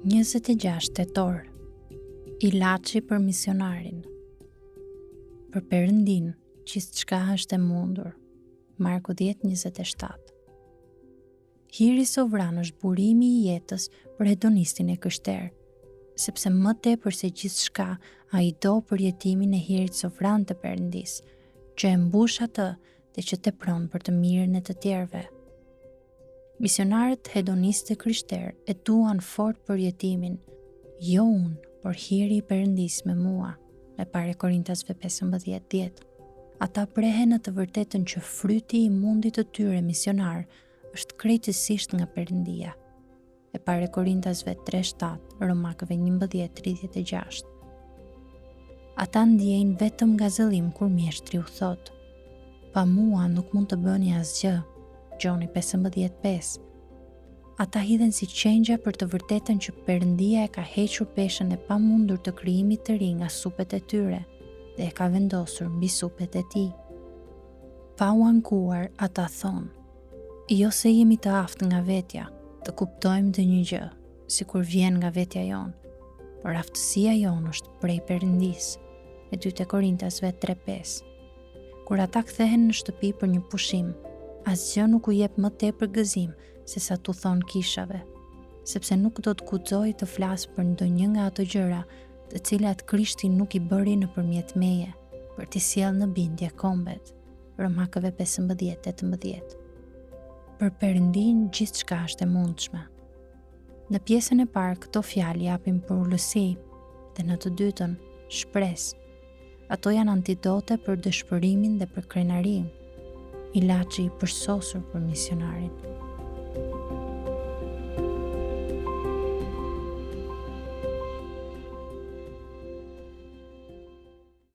26 tetor. Ilaçi për misionarin. Për Perëndin, gjithçka është e mundur. Marku 10:27. Hiri sovran është burimi i jetës për hedonistin e krishter, sepse më tepër se gjithçka ai do përjetimin e hirit sovran të Perëndis, që e mbush atë dhe që tepron për të mirën e të tjerëve. Misionarët hedonistë krishterë e duan fort përjetimin, jo unë, por hiri i Perëndis me mua, me pare Korintasve 15:10. Ata prehen në të vërtetën që fryti i mundit të tyre misionar është krejtësisht nga Perëndia. E pare Korintasve 3:7, Romakëve 11:36. Ata ndjejnë vetëm gazëllim kur mjeshtri u thot: pa mua nuk mund të bëni asgjë. Gjoni 15:5. Ata hidhen si qengja për të vërtetën që Perëndia e ka hequr peshën e pamundur të krijimit të ri nga supet e tyre dhe e ka vendosur mbi supet e tij. Pa u ankuar, ata thonë: jo se jemi të aftë nga vetja, të kuptojmë të një gjë, sikur vjen nga vetja jonë, por aftësia jonë është prej Perëndis. E 2 Korintasve 3:5. Kur ata kthehen në shtëpi për një pushim, asgjë nuk u jep më tepër gëzim se sa tu thon kishave, sepse nuk do të guxoj të flas për ndonjë nga ato gjëra të cilat Krishti nuk i bëri nëpërmjet meje, për t'i sjellë në bindje kombet. Romakëve 15:18. Për Perëndin gjithçka është e mundshme. Në pjesën e parë këto fjalë japin përulësi dhe në të dytën shpresë. Ato janë antidote për dëshpërimin dhe për krenarinë, ilaçi i përsosur për misionarin.